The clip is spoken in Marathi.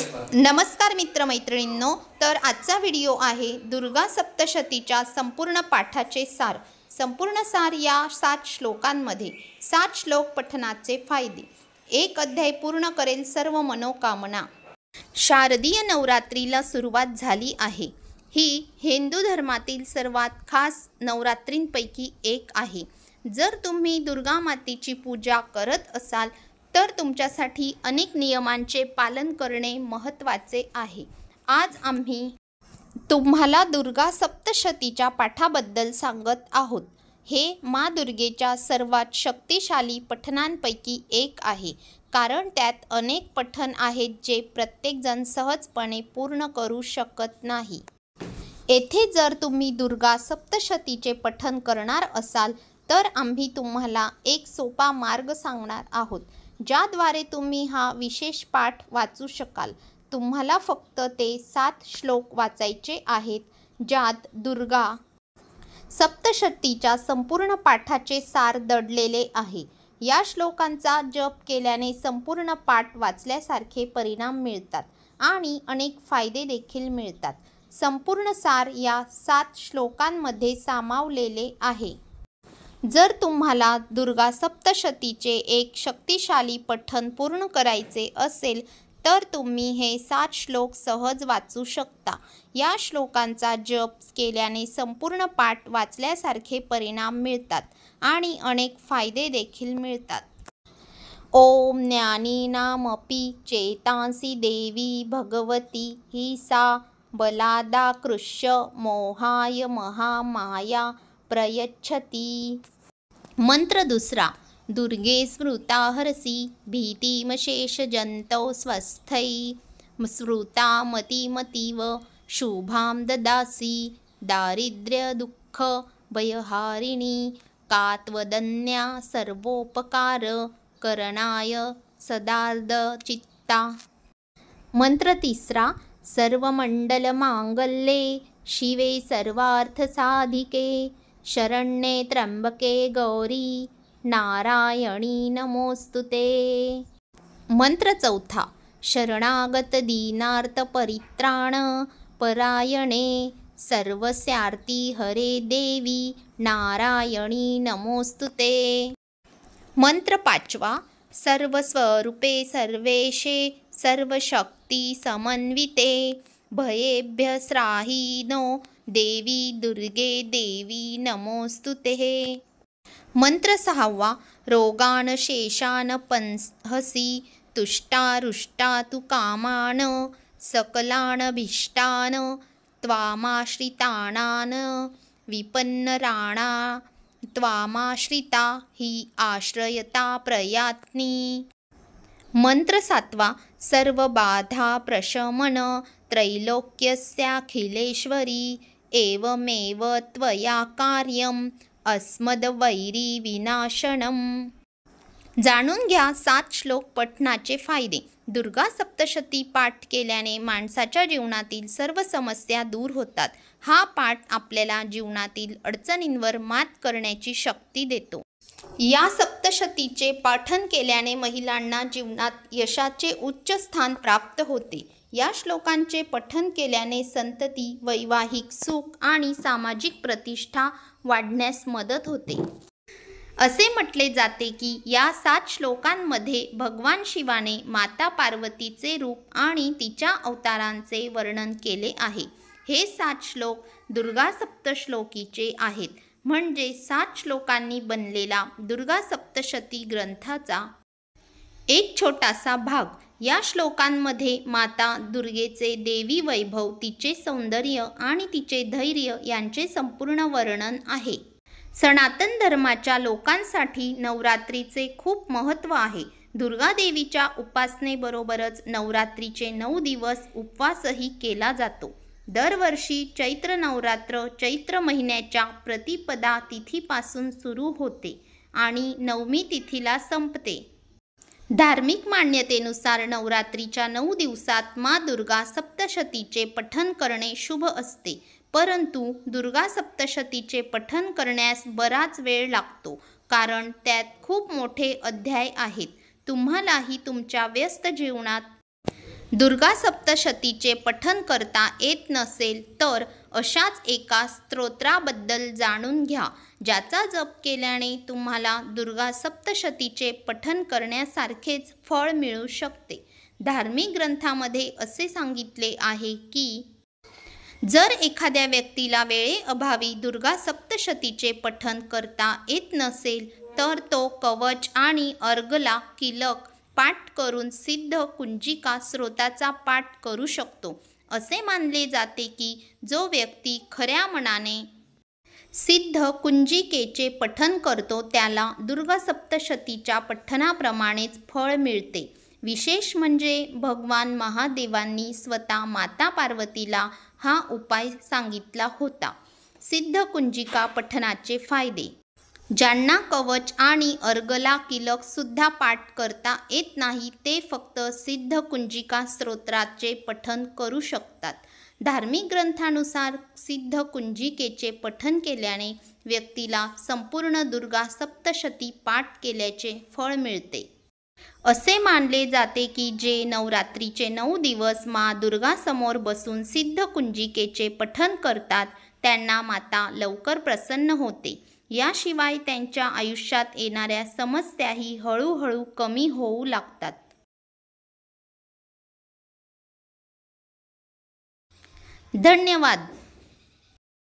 नमस्कार मित्रमैत्रिणींनो, तर आजचा व्हिडिओ आहे दुर्गा सप्तशतीच्या संपूर्ण पाठाचे सार। संपूर्ण सार या 7 श्लोकांमध्ये 7 श्लोक पठनाचे फायदे, एक अध्याय पूर्ण करेल सर्व मनोकामना। शारदीय नवरात्रीला सुरुवात झाली आहे। ही हिंदू धर्मातील सर्वात खास नवरात्रींपैकी एक आहे। जर तुम्ही दुर्गा मातेची पूजा करत असाल तर तुमच्यासाठी अनेक नियमांचे पालन करणे महत्त्वाचे आहे। आज आम्ही तुम्हाला दुर्गा सप्तशतीच्या पाठाबद्दल सांगत आहोत। हे माँ दुर्गेच्या सर्वात शक्तिशाली पठणांपैकी एक आहे, कारण त्यात अनेक पठण आहेत जे प्रत्येकजण सहजपणे पूर्ण करू शकत नाही। येथे जर तुम्ही दुर्गा सप्तशतीचे पठण करणार असाल तर आम्ही तुम्हाला एक सोपा मार्ग सांगणार आहोत, ज्याद्वारे तुम्ही हा विशेष पाठ वाचू शकाल। तुम्हाला फक्त ते 7 श्लोक वाचायचे आहेत, ज्यात दुर्गा सप्तशतीच्या संपूर्ण पाठाचे सार दडलेले आहे। या श्लोकांचा जप केल्याने संपूर्ण पाठ वाचल्यासारखे परिणाम मिळतात आणि अनेक फायदे देखील मिळतात। संपूर्ण सार या 7 श्लोकांमध्ये सामावलेले आहे। जर तुम्हाला दुर्गा सप्तशतीचे एक शक्तिशाली पठण पूर्ण करायचे असेल तर तुम्ही हे 7 श्लोक सहज वाचू शकता। या श्लोकांचा जप केल्याने संपूर्ण पाठ वाचल्यासारखे परिणाम मिळतात आणि अनेक फायदे देखील मिळतात। ओम ज्ञानिनामपि चेतांसि देवी भगवती ही सा बलादाकृष्य मोहाय महामाया प्रयच्छति। मंत्र दुसरा। दुर्गे स्मृता हरसि भीतिमशेष जंतौ स्वस्थै स्मृता मतिमतीव शुभां ददासि दारिद्र्य दुःख भयहारिणी कात्वदन्या सर्वोपकार करणाय सदार्द चित्ता। मंत्र तिसरा। सर्वमंडल मांगल्ये शिवे सर्वार्थ साधिके शरण्ये त्र्यंबके गौरी नारायणी नमोस्तुते। मंत्र चौथा। शरणागत दीनार्थ परित्राण परायणे सर्वस्यार्ती हरे देवी नारायणी नमोस्तुते। मंत्र पाचवा। सर्वस्वरूपे सर्वेशे सर्वशक्ती समन्विते भयेभ्य त्राहि नो देवी दुर्गे देवी नमोस्तुते। मंत्र सहावा। रोगान शेषान पंहसि तुष्टारुष्टा तु कामान सकलान भीष्टान त्वामाश्रितानान विपन्नराणा त्वामाश्रिता हि आश्रयता प्रयात्नी। मंत्र सातवा। सर्व बाधा प्रशमन त्रैलोक्यस्याखिलेश्वरी एवमेव त्वया कार्यम अस्मद्वैरी विनाशनम। जाणून घ्या 7 श्लोक पठणाचे फायदे। दुर्गा सप्तशती पाठ केल्याने माणसाच्या जीवनातील सर्व समस्या दूर होतात। हा पाठ आपल्याला जीवनातील अडचणींवर मात करण्याची शक्ती देतो। या सप्तशतीचे पाठन केल्याने महिलांना जीवनात यशाचे उच्च स्थान प्राप्त होते। या श्लोकांचे पठन केल्याने संतती, वैवाहिक सुख आणि सामाजिक प्रतिष्ठा वाढण्यास मदत होते। असे म्हटले जाते की या 7 श्लोकांमध्ये भगवान शिवाने माता पार्वतीचे रूप आणि तिच्या अवतारांचे वर्णन केले आहे। हे 7 श्लोक दुर्गा सप्तश्लोकीचे आहेत, म्हणजे 7 श्लोकांनी बनलेला दुर्गा सप्तशती ग्रंथाचा एक छोटासा भाग। या श्लोकांमध्ये माता दुर्गेचे देवी वैभव, तिचे सौंदर्य आणि तिचे धैर्य यांचे संपूर्ण वर्णन आहे। सनातन धर्माच्या लोकांसाठी नवरात्रीचे खूप महत्त्व आहे। दुर्गा देवीच्या उपासनेबरोबरच नवरात्रीचे 9 दिवस उपवासही केला जातो। दरवर्षी चैत्र नवरात्र चैत्र महिन्याच्या प्रतिपदा तिथीपासून सुरू होते आणि नवमी तिथीला संपते। धार्मिक मान्यतेनुसार नवरात्रीच्या 9 दिवसात माँ दुर्गा सप्तशतीचे पठण करणे शुभ असते, परंतु दुर्गा सप्तशतीचे पठण करण्यास बराच वेळ लागतो, कारण त्यात खूप मोठे अध्याय आहेत। तुम्हालाही तुमच्या व्यस्त जीवनात दुर्गा सप्तशतीचे पठण करता येत नसेल तर अशाच एका स्तोत्राबद्दल जाणून घ्या, ज्याचा जप केल्याने तुम्हाला दुर्गा सप्तशतीचे पठण करण्यासारखेच फळ मिळू शकते. धार्मिक ग्रंथामध्ये असे सांगितले आहे की जर एखाद्या व्यक्तीला वेळेअभावी दुर्गा सप्तशतीचे पठण करता येत नसेल तर तो कवच आणि अर्गला किलक पाठ करून सिद्ध कुंजिका स्तोत्राचा पाठ करू शकतो. असे मानले जाते की जो व्यक्ती खऱ्या मनाने सिद्ध कुंजिकेचे पठण करतो त्याला दुर्गा सप्तशतीच्या पठणाप्रमाणेच फळ मिळते. विशेष म्हणजे भगवान महादेवांनी स्वतः माता पार्वतीला हा उपाय सांगितला होता. सिद्ध कुंजिका पठणाचे फायदे. ज्यांना कवच आणि अर्गला किलक सुद्धा पाठ करता येत नाही ते फक्त सिद्ध कुंजिका स्तोत्राचे पठण करू शकतात. धार्मिक ग्रंथानुसार सिद्ध कुंजिकेचे पठण केल्याने व्यक्तीला संपूर्ण दुर्गा सप्तशती पाठ केल्याचे फळ मिळते. असे मानले जाते की जे नवरात्रीचे 9 दिवस मा दुर्गासमोर बसून सिद्ध कुंजिकेचे पठण करतात त्यांना माता लवकर प्रसन्न होते. याशिवाय त्यांच्या आयुष्यात येणाऱ्या समस्याही हळूहळू कमी होऊ लागतात. धन्यवाद.